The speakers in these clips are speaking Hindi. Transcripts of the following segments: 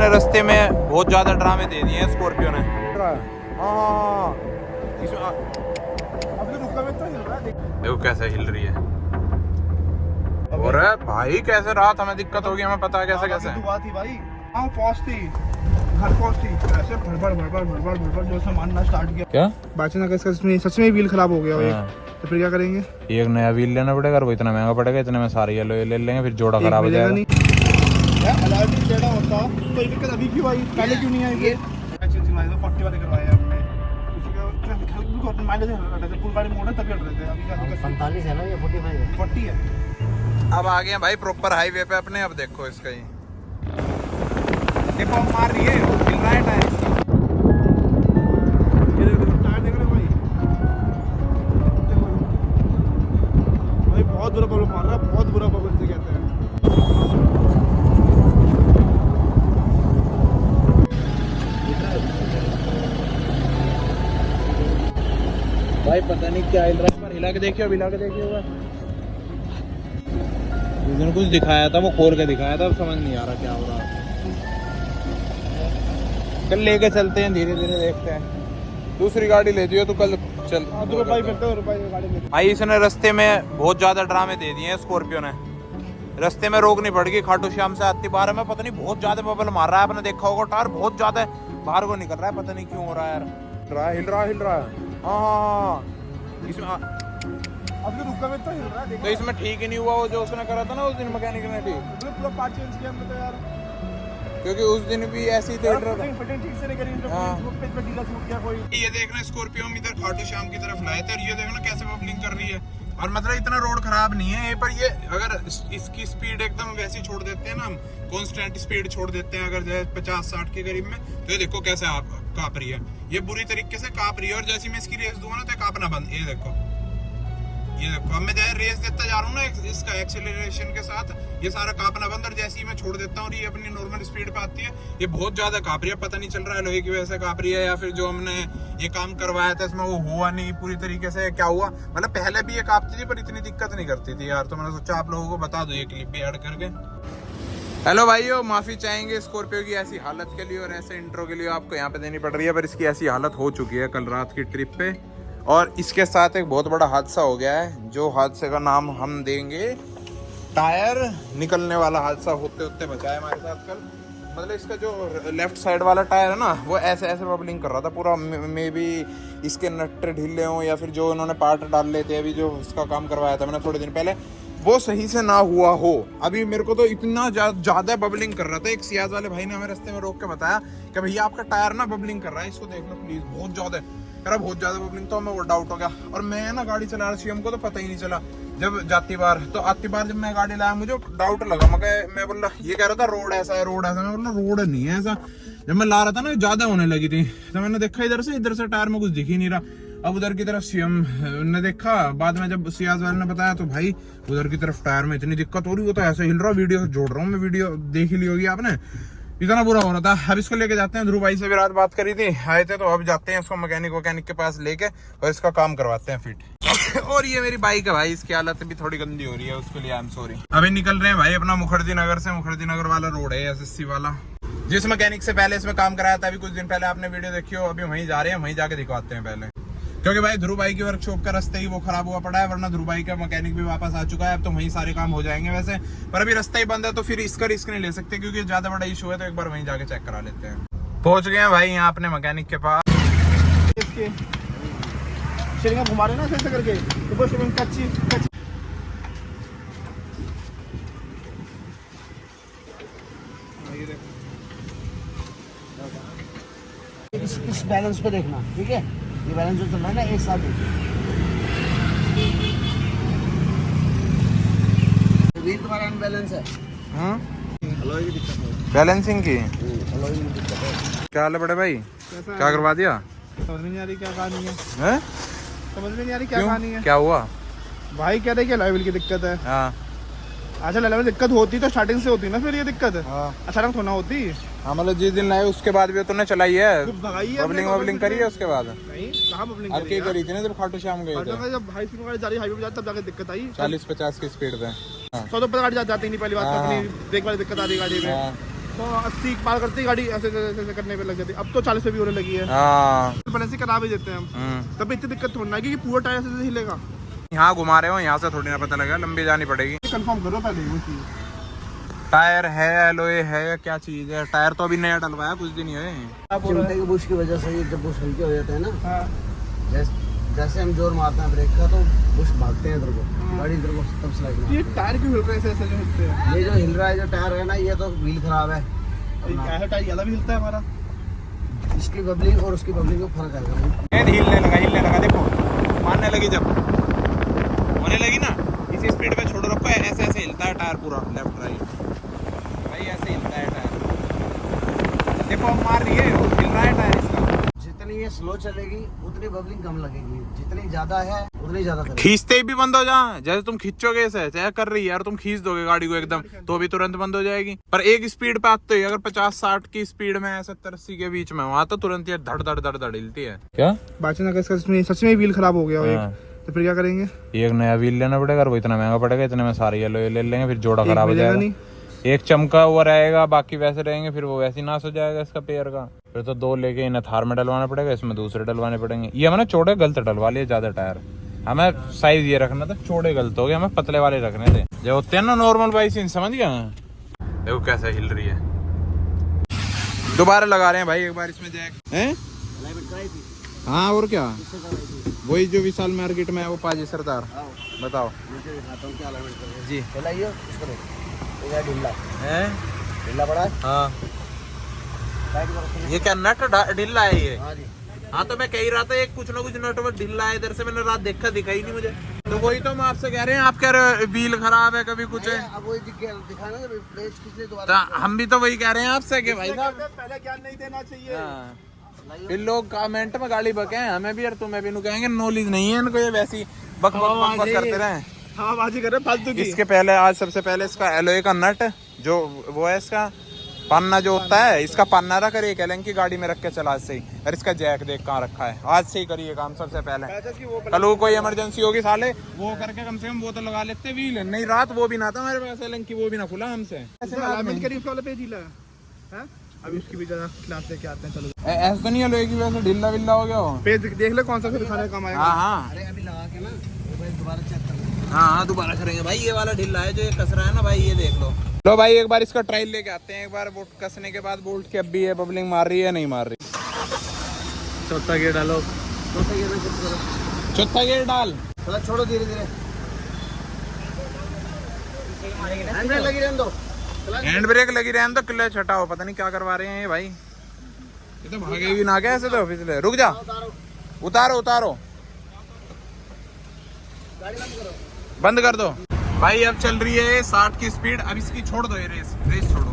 इसने रास्ते में बहुत ज्यादा ड्रामे दे दिए हैं स्कॉर्पियो ने। हाँ देखो कैसे हिल रही है। और भाई कैसे रात हमें दिक्कत होगी, हमें पता है कैसे कैसे दुआ थी भाई। हाँ पहुंचती घर पहुंचती ऐसे भड़बड़ जो सामान स्टार्ट किया। क्या बाचना का सच में व्हील खराब हो गया हो हाँ। तो फिर क्या करेंगे? एक नया व्हील लेना पड़ेगा और वो इतना महंगा पड़ेगा, इतने में सारे ये ले लेंगे, फिर जोड़ा खराब हो जाएगा। अलार्म टेढ़ा होता तो दिक्कत अभी क्यों आई, पहले क्यों नहीं आई? ये 40 वाले करवाए हमने, फुल गाड़ी मोड़ तभी हट रहे थे। अभी 45 है ना, ये 40 है। अब आ गए भाई प्रॉपर हाईवे पे अपने। अब देखो इसका ही ये पंप मार रही है, हिल रहा है टायर। ये देखो टायर देख रहे हो भाई, भाई बहुत बुरा प्रॉब्लम मार रहा है, बहुत बुरा प्रॉब्लम से कहते हैं। भाई पता नहीं क्या हिल रहा है, पर हिला के देखियो, अब हिला के देखियो। जिसने कुछ दिखाया था वो खोल के दिखाया था, अब समझ नहीं आ रहा क्या हो रहा है। कल लेके चलते हैं, धीरे धीरे देखते हैं। दूसरी गाड़ी ले दियो तो कल चल। भाई इसने रास्ते में बहुत ज्यादा ड्रामे दे दिए हैं स्कॉर्पियो ने। रास्ते में रोकनी पड़ेगी खाटू श्याम से आती बार में, पता नहीं बहुत ज्यादा बबल मार रहा है। आपने देखा होगा टायर बहुत ज्यादा बाहर को निकल रहा है, पता नहीं क्यों हो रहा है यार। हिल रहा है। हाँ इसमें अब तो रुका में तो हिल रहा है, देखो। तो इसमें ठीक ही नहीं हुआ वो जो उसने करा था ना उस दिन मैकेनिक ने। ठीक पूरा पार्ट चेंज किया हमने तो यार, क्योंकि उस दिन भी ऐसे ही थे। फिटिंग ठीक से नहीं करी, पे ढीला छूट गया कोई। ये देखना स्कॉर्पियो हम इधर खाटू श्याम की तरफ लाए थे और ये देखना कैसे बबलिंग कर रही है। और मतलब इतना रोड खराब नहीं है पर ये अगर इसकी स्पीड एकदम वैसी छोड़ देते हैं ना, हम कांस्टेंट स्पीड छोड़ देते हैं अगर जैसे 50-60 के करीब में, तो ये देखो कैसे आप कांप रही है, ये बुरी तरीके से कांप रही है। और जैसे मैं इसकी रेस दूंगा ना तो कांपना बंद। ये देखो अब मैं जैसे रेस देता जा रहा हूँ ना इसका एक्सेलरेशन के साथ, ये सारा कांपना बंद। और जैसे ही मैं छोड़ देता हूँ और ये अपनी नॉर्मल स्पीड पे आती है, ये बहुत ज्यादा कांप रही है। पता नहीं चल रहा है लोहे की वजह से कांप रही है या फिर जो हमने ये काम करवाया था इसमें वो हुआ नहीं पूरी तरीके से, क्या हुआ। मतलब पहले भी ये कांपती थी पर इतनी दिक्कत नहीं करती थी यार। तो मैंने सोचा आप लोगों को बता दो ये क्लिप भी ऐड करके। हेलो भाइयों, माफी चाहेंगे स्कॉर्पियो की ऐसी हालत के लिए और ऐसे इंट्रो के लिए आपको यहाँ पे देनी पड़ रही है, पर इसकी ऐसी हालत हो चुकी है कल रात की ट्रिप पे। और इसके साथ एक बहुत बड़ा हादसा हो गया है, जो हादसे का नाम हम देंगे टायर निकलने वाला हादसा। होते होते बचा है हमारे साथ कल। मतलब इसका जो लेफ्ट साइड वाला टायर है ना, वो ऐसे ऐसे बबलिंग कर रहा था पूरा। मे बी इसके नट ढीले हों या फिर जो इन्होंने पार्ट डाल लेते अभी जो इसका काम करवाया था मैंने थोड़े दिन पहले, वो सही से ना हुआ हो। अभी मेरे को तो इतना ज्यादा बबलिंग कर रहा था। एक सियाज वाले भाई ने हमें रास्ते में रोक के बताया कि भैया आपका टायर ना बबलिंग कर रहा है, इसको देख लो प्लीज, बहुत ज्यादा यार, बहुत ज्यादा बबलिंग। तो हमें वो डाउट हो गया और मैं ना गाड़ी चला रहा थी, हमको तो पता ही नहीं चला। जब जाती बार तो आती बार जब मैं गाड़ी लाया मुझे डाउट लगा। मैं बोल रहा, ये कह रहा था रोड ऐसा है रोड ऐसा। मैं बोल रहा रोड नहीं है ऐसा। जब मैं ला रहा था ना ज्यादा होने लगी थी, तो मैंने देखा इधर से टायर में कुछ दिख ही नहीं रहा। अब उधर की तरफ सीएम ने देखा, बाद में जब सियाज वाले ने बताया तो भाई उधर की तरफ टायर में इतनी दिक्कत हो रही हो तो ऐसे हिल रहा। वीडियो जोड़ रहा हूँ मैं, वीडियो देख ही ली होगी आपने, इतना बुरा हो रहा था। अब इसको लेके जाते हैं, ध्रुव भाई से भी रात बात करी थी, आए थे, तो अब जाते हैं इसको मैकेनिक के पास लेके और इसका काम करवाते हैं फिट। और ये मेरी बाइक है भाई, इसकी हालत भी थोड़ी गंदी हो रही है, उसके लिए आई एम सॉरी। अभी निकल रहे हैं भाई अपना मुखर्जी नगर से। मुखर्जी नगर वाला रोड है एसएससी वाला, जिस मैकेनिक से पहले इसमें काम कराया था अभी कुछ दिन पहले, आपने वीडियो देखी हो। अभी वहीं जा रहे हैं, वहीं जाके दिखवाते हैं पहले, क्योंकि भाई ध्रुव भाई की वर्कशॉप का रास्ते ही वो खराब हुआ पड़ा है, वरना ध्रुव भाई का मैकेनिक भी वापस आ चुका है। अब तो वहीं सारे काम हो जाएंगे वैसे, पर अभी रास्ता ही बंद है तो फिर इसका रिस्क नहीं ले सकते, क्योंकि ज्यादा बड़ा इशू है। तो एक बार वहीं जाके चेक करा लेते हैं। पहुंच गए हैं भाई यहाँ अपने मैकेनिक के पास। घुमा रहे ना ऐसे करके, कच्ची इस बैलेंस पे देखना, ठीक है? ये बैलेंस जो चल रहा है ना, एक साथ देखिए, तुम्हारा अनबैलेंस है। हाँ अलॉय की दिक्कत है, बैलेंसिंग की अलॉय की दिक्कत है। क्या हाल है बड़े भाई, क्या करवा दिया? समझ में नहीं आ रही क्या कहानी है, समझ में नहीं आ रही क्या कहानी है। क्या हुआ भाई? कह रहे कि अलॉय व्हील की दिक्कत है। हाँ अच्छा, अलॉय में दिक्कत होती तो स्टार्टिंग से होती ना, फिर ये दिक्कत हाँ। अचानक थोड़ा होती। हाँ मतलब जिस दिन लाए उसके बाद भी तूने चलाई है, बबलिंग वबलिंग करी है उसके बाद? नहीं, कहाँ बबलिंग अब क्या करी थी ना जब खाटू श्याम गए थे? जब हाई स्पीड गाड़ी जा रही हाईवे पे जाती तब जाके दिक्कत आई। 40-50 की स्पीड पे 100 गाड़ी जाती नहीं, पहली बात तो अपनी ब्रेक वाली दिक्कत आ रही गाड़ी में। तो 80 पार करती गाड़ी ऐसे ऐसे करने पे लग जाती, अब तो 40 पे भी होने लगी है। बैलेंस करा भी देते हैं हम, तब इतनी दिक्कत थोड़ी ना है कि पूरा टायर से हिलेगा। यहाँ घुमा रहे हो, यहाँ से थोड़ी ना पता लगेगा, लंबी जानी पड़ेगी। कंफर्म करो पहले वो चीज, टायर है एलोए है या क्या चीज है? टायर तो अभी नया डलवाया, कुछ दिन ही हुए। चिमटे के बुश की वजह से ये जब बुश हल्के हो जाते हैं ना, हाँ जैसे हम जोर मारते हैं ब्रेक का तो बुश भागते हैं इधर को, गाड़ी इधर को तब स्लाइड मारती ये टायर क्यों हिल रहे हैं ऐसे जो हिलते हैं? है। ये जो हिल रहा है जो टायर है ना, ये तो व्हील खराब है। ऐसा टायर ज्यादा भी हिलता है हमारा। इसकी बबलिंग और उसकी बबलिंग में फर्क है। हिलने लगा देखो, मारने लगी, जब होने लगी ना इसी स्पीड पे छोड़ रखो, ऐसे ऐसे हिलता है टायर पूरा लेफ्ट राइट भाई, ऐसे हिलता है टायर। देखो अब मार रही है, हिल रहा है टायर इसका। जितनी ये स्लो चलेगी उतनी बबलिंग कम लगेगी, जितनी ज्यादा है उतनी ज्यादा करेगी। खींचते ही भी बंद हो जा, जैसे तुम खींचोगे ऐसे चाहे कर रही है यार, तुम खींच दोगे गाड़ी को एकदम तो भी तुरंत बंद हो जाएगी। पर एक स्पीड पे आते ही अगर 50-60 की स्पीड में 70-80 के बीच में वहां तो तुरंत ये धड़ धड़ धड़ धड़ हिलती है। क्या बात अगर इसका सच में व्हील खराब हो गया हो एक, तो फिर क्या करेंगे? एक नया व्हील लेना पड़ेगा, वो इतना महंगा पड़ेगा, इतने में सारे येलो ले लेंगे, फिर जोड़ा खराब हो जाएगा। एक चमका हुआ रहेगा, बाकी वैसे रहेंगे, फिर वो वैसे ही नाश हो जाएगा इसका पेयर का। फिर तो दो लेके इन्हें थार में डलवाना पड़ेगा, इसमें दूसरे डलवाने पड़ेंगे। ये हमें चौड़े गलत डलवा लिए ज्यादा टायर, हमें साइज ये रखना था, चौड़े गलत हो गए, हमें पतले वाले रखने थे जो होते हैं ना नॉर्मल बाइक, समझ गया? देखो कैसे हिल रही है। दोबारा लगा रहे हैं भाई एक बार इसमें जैक हैं। हाँ और क्या, वही जो विशाल मार्केट में है वो पाजी सरदार। बताओ जी, ढीला पड़ा है। हाँ ये क्या नट ढीला है ये? हाँ तो मैं कह ही रहा था एक कुछ ना कुछ नट वो ढीला है, इधर से मैंने रात देखा, दिखा ही नहीं मुझे। तो वही तो हम आपसे कह रहे हैं, आप कह रहे हो व्हील खराब है, कभी कुछ है। अब वही दिखाना ना, प्लेट किसने तो दोबारा। हम भी तो वही कह रहे हैं आपसे कि भाई साहब पहले ज्ञान नहीं देना चाहिए। हाँ। फिर लोग कमेंट में गाली बके हैं, हमें भी और तुम्हें भी कहेंगे नॉलेज नहीं है इनको, ये वैसी बक बक बक करते रहे। हाँ बाजी कर रहे फालतू की। इसके पहले आज सबसे पहले इसका एलोए का नट जो वो है, इसका पन्ना जो होता है, इसका पन्ना रख कर एक एलन की गाड़ी में रख के चला से ही, और इसका जैक देख कहाँ रखा है। आज से ही करिए काम सबसे पहले, कल को कोई इमरजेंसी होगी साले वो करके कम से कम वो तो लगा लेते व्हील। नहीं रात वो भी ना था हमारे पास एलन की, वो भी ना खुला हमसे। अभी उसकी भी ज्यादा क्लास लेके आते हैं। चलो ऐसा तो नहीं एलोए की वजह से ढीला विल्ला हो गया हो। पेज देख ले कौन सा फिर दिखाने का काम आएगा। हाँ अरे अभी लगा के ना दोबारा चेक कर लो। हाँ दोबारा करेंगे भाई, ये वाला ढीला है जो ये कस रहा है ना भाई, ये देख लो। लो भाई एक बार इसका ट्रायल लेके आते हैं, एक बार बोल्ट कसने के बाद बोल्ट की अब भी है बबलिंग मार रही है नहीं मार रही। चौथा गियर डालो, चौथा गियर में शिफ्ट करो, चौथा गियर डाल, थोड़ा छोड़ो धीरे धीरे, हैंड ब्रेक लगी रहने दो। हैंड ब्रेक लगी रहने दो, क्लच हटाओ, पता नहीं क्या करवा रहे हैं ये भाई। ये तो भागेगी ना क्या ऐसे तो, फिसले रुक जा, उतारो उतारो, बंद कर दो भाई। अब चल रही है 60 की स्पीड, अब इसकी छोड़ दो, ये रेस छोड़ो।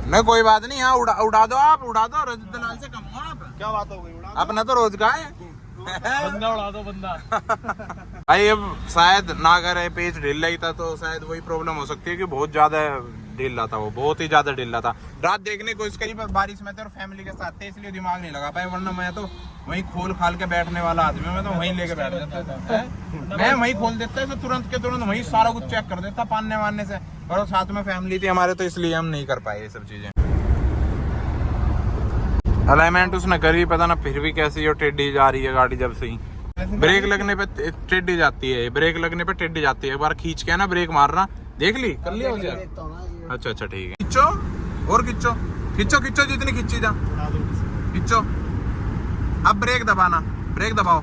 नहीं कोई बात नहीं, यहाँ उड़ा दो, आप उड़ा दो, रजत दलाल से कम हो आप। क्या बात हो गई, उड़ा अपना तो रोजगार है, बंदा उड़ा दो बंदा। भाई अब शायद ना करे पेज ढीला ही था तो शायद वही प्रॉब्लम हो सकती है कि बहुत ज्यादा ढीला था, वो बहुत ही ज्यादा ढीला था। रात देखने की कोशिश करी पर बारिश में थे और फैमिली के साथ थे, इसलिए दिमाग नहीं लगा पाया, वरना मैं तो वहीं खोल खाल के बैठने वाला आदमी, मैं तो वहीं लेके बैठ जाता था। मैं वहीं खोल देता तो तुरंत के तुरंत वहीं सारा कुछ चेक कर देता पानने वानने से, और साथ में फैमिली थी हमारे, तो इसलिए हम नहीं कर पाए ये सब चीजें। अलाइनमेंट उसने करी पता ना, फिर भी कैसी टेढ़ी जा रही है गाड़ी जब से ही। ब्रेक लगने पे टेढ़ी जाती है, ब्रेक लगने पे टेढ़ी जाती है। एक बार खींच के ना ब्रेक मारना, देख ली कर लिया मुझे। अच्छा अच्छा ठीक है, खींचो और खींचो खींचो खींचो, जितनी खींची जा खींचो। अब ब्रेक दबाना, ब्रेक दबाओ।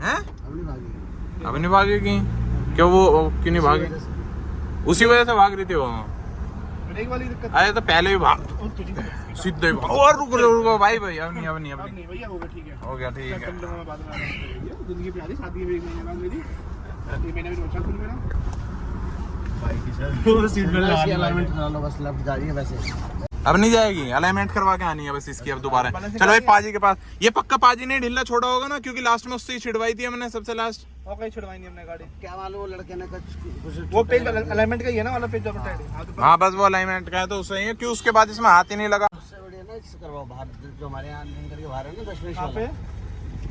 हैं अब नहीं भागेगी क्यों? वो क्यों नहीं भागे? उसी वजह से भाग रही थी वो। ब्रेक वाली दिक्कत। अरे तो पहले भी भाग सीधे और रुको भाई भाई, अब नहीं भैया होगा, ठीक है हो गया, ठीक है। जिंदगी प्यारी, शादी में 1 महीने बाद मेरी, 3 महीने में रोचा खुल मेरा अलाइनमेंट करा लो, बस लेफ्ट जा रही है वैसे। अब नहीं जाएगी, अलाइनमेंट करवा के आनी है बस इसकी अब दोबारा। चलो भाई पाजी के पास, ये पक्का पाजी ने ढीला छोड़ा होगा ना, क्योंकि लास्ट में उससे ही छिड़वाई थी हमने सबसे लास्ट। और कहीं छिड़वाई नहीं हमने गाड़ी। क्या मालूम वो लड़के ने कुछ वो पेज अलाइनमेंट का ही है ना वाला पेज जो बताया। हाँ बस वो अलाइनमेंट का है तो उससे ही है, क्यों उसके बाद इसमें हाथ ही नहीं लगा। उससे बढ़िया ना इससे करवाओ बाहर, जो हमारे यहाँ करके बाहर है ना दशमेश यहाँ पे।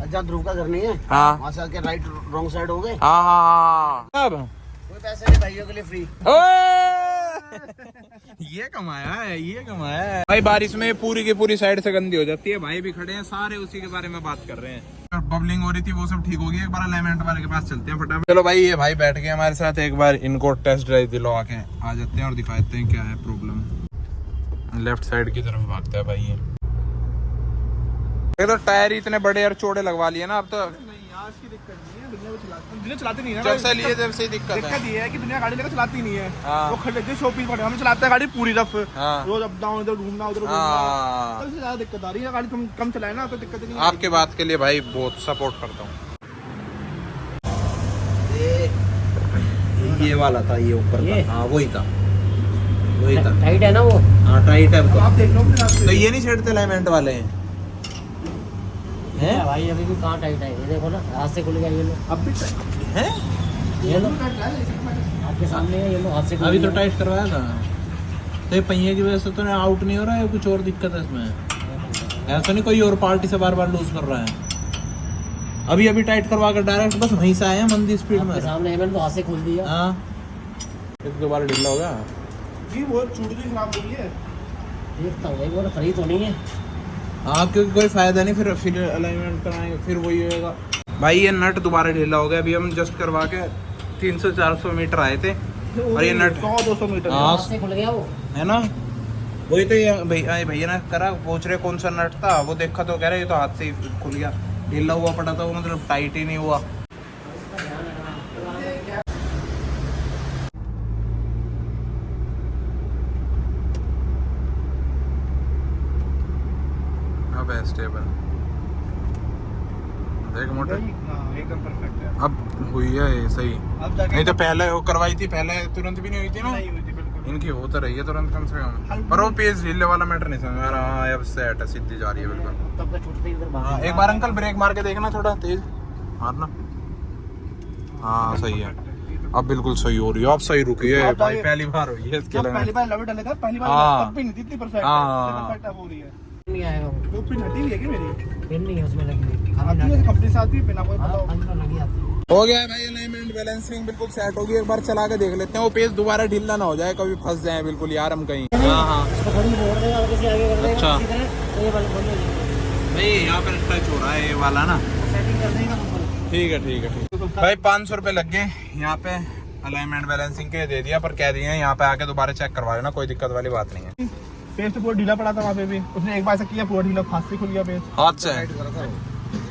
अच्छा ध्रुव का घर नहीं है, हाँ वहाँ से आके राइट रॉन्ग साइड हो गए। हाँ। अब कोई पैसे नहीं, भाइयों के लिए फ्री। ये कमाया है, ये कमाया है भाई। बारिश में पूरी की पूरी साइड से गंदी हो जाती है। भाई भी खड़े हैं सारे, उसी के बारे में बात कर रहे हैं। बबलिंग हो रही थी, वो सब ठीक हो गई। एक बार अलाइनमेंट वाले के पास चलते हैं फटाफट। चलो भाई, ये भाई बैठ गए हमारे साथ, एक बार इनको टेस्ट ड्राइव दिलवा के आ जाते हैं और दिखाते हैं क्या है प्रॉब्लम। लेफ्ट साइड की तरफ भागता है भाई ये। तो टायर ही इतने बड़े और चौड़े लगवा लिए ना अब तो। आज की दिक्कत नहीं है, दुनिया दुनिया चलाती नहीं है। जब से लिए जब से दिक्कत ये है कि दुनिया गाड़ी लेकर चलाती नहीं है। हाँ। वो खड़े शॉपिंग पर हम चलाते हैं गाड़ी पूरी रफ। हाँ। रोज अप डाउन, इधर घूमना उधर घूमना, हाँ। सबसे ज्यादा दिक्कत आ रही है। गाड़ी तुम कम चलाए ना तो दिक्कत नहीं। आपके बात के लिए भाई बहुत सपोर्ट करता हूँ। ये वाला था, ये ऊपर ये? था। हाँ वही था, वही था। टाइट है ना वो? हाँ टाइट है। आप देख लो अपने हाथ तो से। ये नहीं छेड़ते अलाइनमेंट वाले हैं? है भाई, अभी भी कहाँ टाइट है? ये देखो ना, हाथ से खुल गया ये लो। अब भी हैं? ये लो आपके सामने है, ये लो हाथ से खुल अभी तो गया। टाइट करवाया था, तो ये पहिए की वजह से तो आउट नहीं हो रहा है, कुछ और दिक्कत है इसमें? ऐसा नहीं कोई और पार्टी से बार बार लूज कर रहा है। अभी अभी टाइट करवा कर डायरेक्ट बस वहीं से आए हैं मंदी स्पीड में। आपके सामने है, मैंने तो हाथ से खोल दिया। हाँ, एक दो बार ढीला होगा। जी वो चूड़ी भी खराब हो गई है। देखता हूँ, एक बार फ्री तो नहीं है। हाँ, क्योंकि कोई फायदा नहीं, फिर अलाइनमेंट कराएंगे फिर वही होएगा। भाई ये नट दोबारा ढीला हो गया। अभी हम जस्ट करवा के 300-400 मीटर आए थे और ये नट 100-200 मीटर। हाँ। हाथ से खुल गया वो। है ना? वही तो ये भैया ने करा, पूछ रहे कौन सा नट था। वो देखा तो कह रहे ये तो हाथ से ही खुल गया, ढीला हुआ पड़ा था वो, मतलब टाइट ही नहीं हुआ। अब है स्टेबल, देख मोटर एकदम परफेक्ट है। अब हुई है ये सही। अब जाके नहीं तो पहले वो करवाई थी, पहले तुरंत भी नहीं हुई थी ना। नहीं हुई थी बिल्कुल। इनकी हो तो रही है तुरंत कम से कम, पर वो पेज ढीले वाला मैटर नहीं समझ आ रहा। हाँ अब सेट है, सीधी जा रही है बिल्कुल। तब तक छूटते ही उधर हाँ, भाग। एक बार अंकल ब्रेक मार के देखना, थोड़ा तेज मारना। हाँ सही है, अब बिल्कुल सही हो रही है। अब सही रुकी है अब भाई, आगे- पहली बार हुई है इसके जब पहली लिए। बार लवे डाले था, पहली बार हाँ। तब भी नहीं थी इतनी परफेक्ट। हाँ। परफेक्ट अब हो रही है। नहीं आएगा वो, तो पिन हटी हुई है कि मेरी? पिन नहीं है उसमें लगी हुई। आती है कंपनी से आती है पिन, आपको हाँ, पता हो। अंदर लगी आती है। हो गया है भाई, अलाइनमेंट बैलेंसिंग बिल्कुल सेट होगी। एक बार चला के देख लेते हैं, वो पेज दोबारा ढीला ना हो जाए, कभी फंस जाए बिल्कुल यार हम कहीं। हाँ हाँ उसको थोड़ी मोड़ देगा, हल्के से आगे कर देगा। अच्छा। इसी तरह तो ये वाला खोल देगा। भाई यहाँ पर टच हो रहा है ये वाला ना। सेटिंग कर देगा बिल्कुल। ठीक है ठीक है ठीक है भाई। 500 रुपये लग गए यहाँ पे अलाइनमेंट बैलेंसिंग के दे दिया, पर कह दिए यहाँ पे आके दोबारा चेक करवा लेना, कोई दिक्कत वाली बात नहीं है। पेज तो पूरा ढीला पड़ा था वहाँ पे भी, उसने एक बार ऐसा किया पूरा ढीला, हाथ से खुल गया पेज। हाथ से?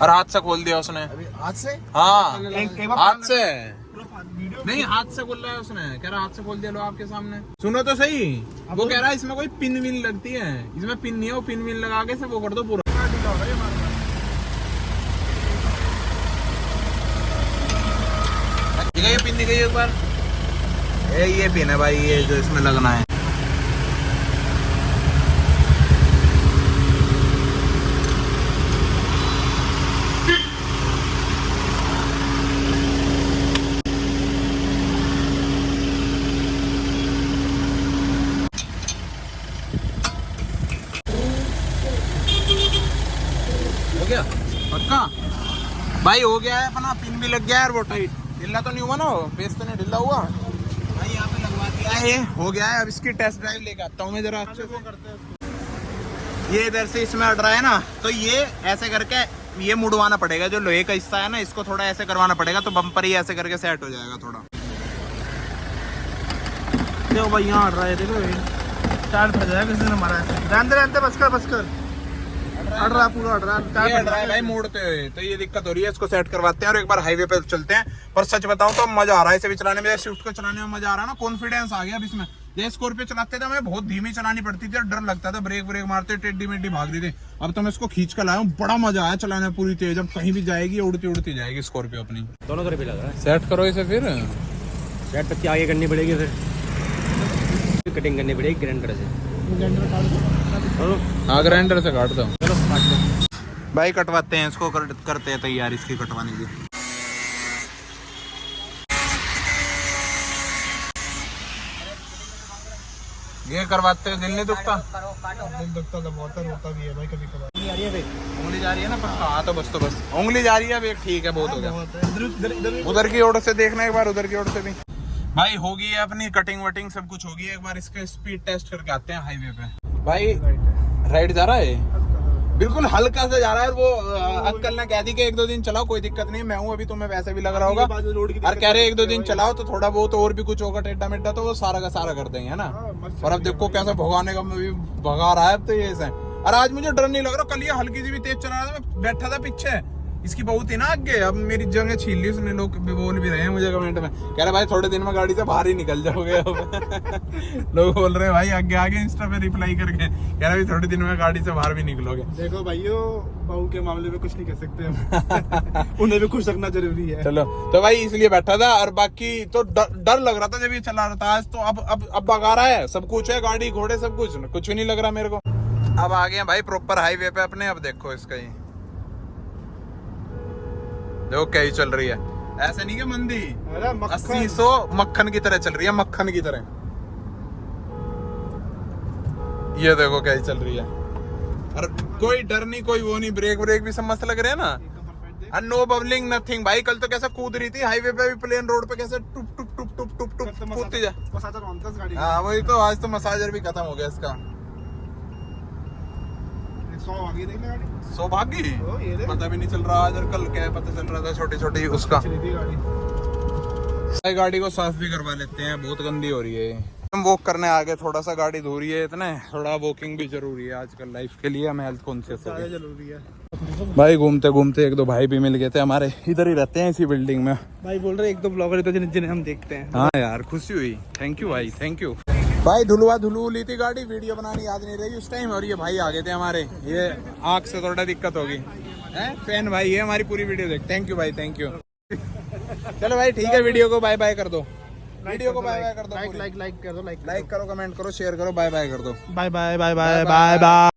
और हाथ से खोल दिया उसने? अभी आज से हाँ एक बार हाथ से वीडियो नहीं, हाथ से खोल रहा है उसने, कह रहा हाथ से खोल दिया। लो आपके सामने सुनो तो सही, वो कह रहा है इसमें कोई पिन विन लगती है, इसमें पिन नहीं है, वो पिन विन लगा के से वो कर दो पूरा। ढीला हो रहा है ये मामला। ठीक है, ये पिन दिखाइए एक बार। ये पिन है भाई, ये जो इसमें लगना है। हो गया पक्का भाई, हो गया है अपना। पिन भी लग गया है और वो टाइट ढीला तो नहीं हुआ ना, वो पेज तो नहीं ढीला हुआ भाई। यहाँ पे लगवा दिया है, ये हो गया है। अब इसकी टेस्ट ड्राइव लेके आता हूँ मैं जरा अच्छे से। ये इधर से इसमें अड़ रहा है ना, तो ये ऐसे करके ये मुड़वाना पड़ेगा। जो लोहे का हिस्सा है ना, इसको थोड़ा ऐसे करवाना पड़ेगा, तो बम्पर ही ऐसे करके सेट हो जाएगा थोड़ा। देखो भाई यहाँ अड़ रहा है, देखो टायर फंस जाएगा किसी ने मारा है। रहते बस कर अड़ रहा, पूरा अड़ रहा है, ये टायर अड़ रहा है भाई मोड़ते हुए, तो ये दिक्कत हो रही है। इसको सेट करवाते हैं और एक बार हाईवे पे चलते हैं। पर सच बताऊं तो मजा आ रहा है इसे भी चलाने में, स्विफ्ट को चलाने में मजा आ रहा है ना। कॉन्फिडेंस आ गया अब इसमें। जैसे स्कॉर्पियो चलाते थे हमें बहुत धीमी चलानी पड़ती थी और डर लगता था, ब्रेक मारते टेढ़ी मेढ़ी भाग रही थी। अब तो मैं इसको खींच कर लाया हूँ, बड़ा मजा आया चलाने में पूरी तेज। अब कहीं भी जाएगी उड़ती उड़ती जाएगी स्कॉर्पियो अपनी। दोनों तरफ भी लग रहा है। सेट करो इसे फिर। सेट तक आगे करनी पड़ेगी, फिर कटिंग करनी पड़ेगी ग्राइंडर से। हाँ ग्राइंडर से काट दो चलो काट दो भाई, कटवाते हैं इसको, करते हैं तैयार इसकी कटवाने की। ये करवाते हैं, दिल नहीं दुखता? दिल दुखता तो बहुत है, रोता भी है भाई कभी कभार। उंगली जा रही है ना पक्का? हाँ तो बस उंगली जा रही है अब, एक ठीक है, बहुत हो गया। बहुत है। इधर उधर की ओर से देखना एक बार, उधर की ओर से भी। भाई होगी है अपनी कटिंग वटिंग सब कुछ होगी, एक बार इसका स्पीड टेस्ट करके आते हैं हाईवे पे। भाई राइट जा रहा है, बिल्कुल हल्का से जा रहा है। वो अंकल ने कह दी कि 1-2 दिन चलाओ, कोई दिक्कत नहीं, मैं हूँ अभी, तुम्हें वैसे भी लग रहा होगा। और कह रहे 1-2 दिन चलाओ तो थोड़ा बहुत और भी कुछ होगा टेढ़ा मेढ़ा, तो वो सारा का सारा कर देंगे, है ना। और अब देखो कैसे भगाने का भगा रहा है अब तो ये ऐसा। और आज मुझे डर नहीं लग रहा, कल ये हल्की सी भी तेज चला रहा था, मैं बैठा था पीछे, इसकी बहुत ही ना आगे, अब मेरी जगह छीन ली उसने। लोग बोल भी रहे हैं मुझे कमेंट में, कह रहे भाई थोड़े दिन में गाड़ी से बाहर ही निकल जाओगे अब लोग बोल रहे हैं भाई आगे आगे इंस्टा पे रिप्लाई करके, कह रहे भाई थोड़े दिन में गाड़ी से बाहर भी निकलोगे। देखो भाइयों, बहू के मामले में कुछ नहीं कह सकते हम उन्हें भी खुश रखना जरूरी है। चलो तो भाई इसलिए बैठा था, और बाकी तो डर लग रहा था जब ये चला रहा था। आज तो अब भगा रहा है, सब कुछ है, गाड़ी घोड़े सब कुछ भी नहीं लग रहा मेरे को। अब आ गए भाई प्रॉपर हाईवे पे अपने। अब देखो इसका ही देखो क्या ही चल रही है, ऐसे नहीं कि मंदी 80-100 मक्खन की तरह चल रही है, मक्खन की तरह। ये देखो क्या ही चल रही है, और कोई डर नहीं, कोई वो नहीं, ब्रेक भी सब मस्त लग रहे हैं ना। No bubbling nothing. भाई कल तो कैसा कूद रही थी हाईवे पे भी, प्लेन रोड पे कैसे टुप टुप टुप टुप टुप टुप कूदती जा। हाँ वही तो, आज तो मसाजर भी खत्म हो गया इसका। 100 भागी, पता भी नहीं चल रहा आज और कल क्या पता चल रहा था, छोटी छोटी उसका। गाड़ी को साफ भी करवा लेते हैं, बहुत गंदी हो रही है। हम वॉक करने आ गए, थोड़ा सा गाड़ी धो रही है, इतने थोड़ा वॉकिंग भी जरूरी है आजकल लाइफ के लिए, हम हेल्थ कॉन्शियस हो जरूरी है भाई। घूमते घूमते 1-2 भाई भी मिल गए थे हमारे, इधर ही रहते हैं इसी बिल्डिंग में। भाई बोल रहे 1-2 ब्लॉगर तो जिन्हें हम देखते हैं। हाँ यार खुशी हुई, थैंक यू भाई, थैंक यू भाई। धुलू ली थी गाड़ी, वीडियो बनानी याद नहीं रही उस टाइम, और ये भाई आ गए थे हमारे, ये आँख से थोड़ा दिक्कत होगी है। फैन भाई ये हमारी पूरी वीडियो देख, थैंक यू भाई, थैंक यू। चलो भाई ठीक है, वीडियो को बाय बाय कर दो, वीडियो को बाय बाय कर दो, लाइक कर दो, लाइक करो, कमेंट करो, शेयर करो, बाय बाय कर दो। Bye bye bye bye bye bye.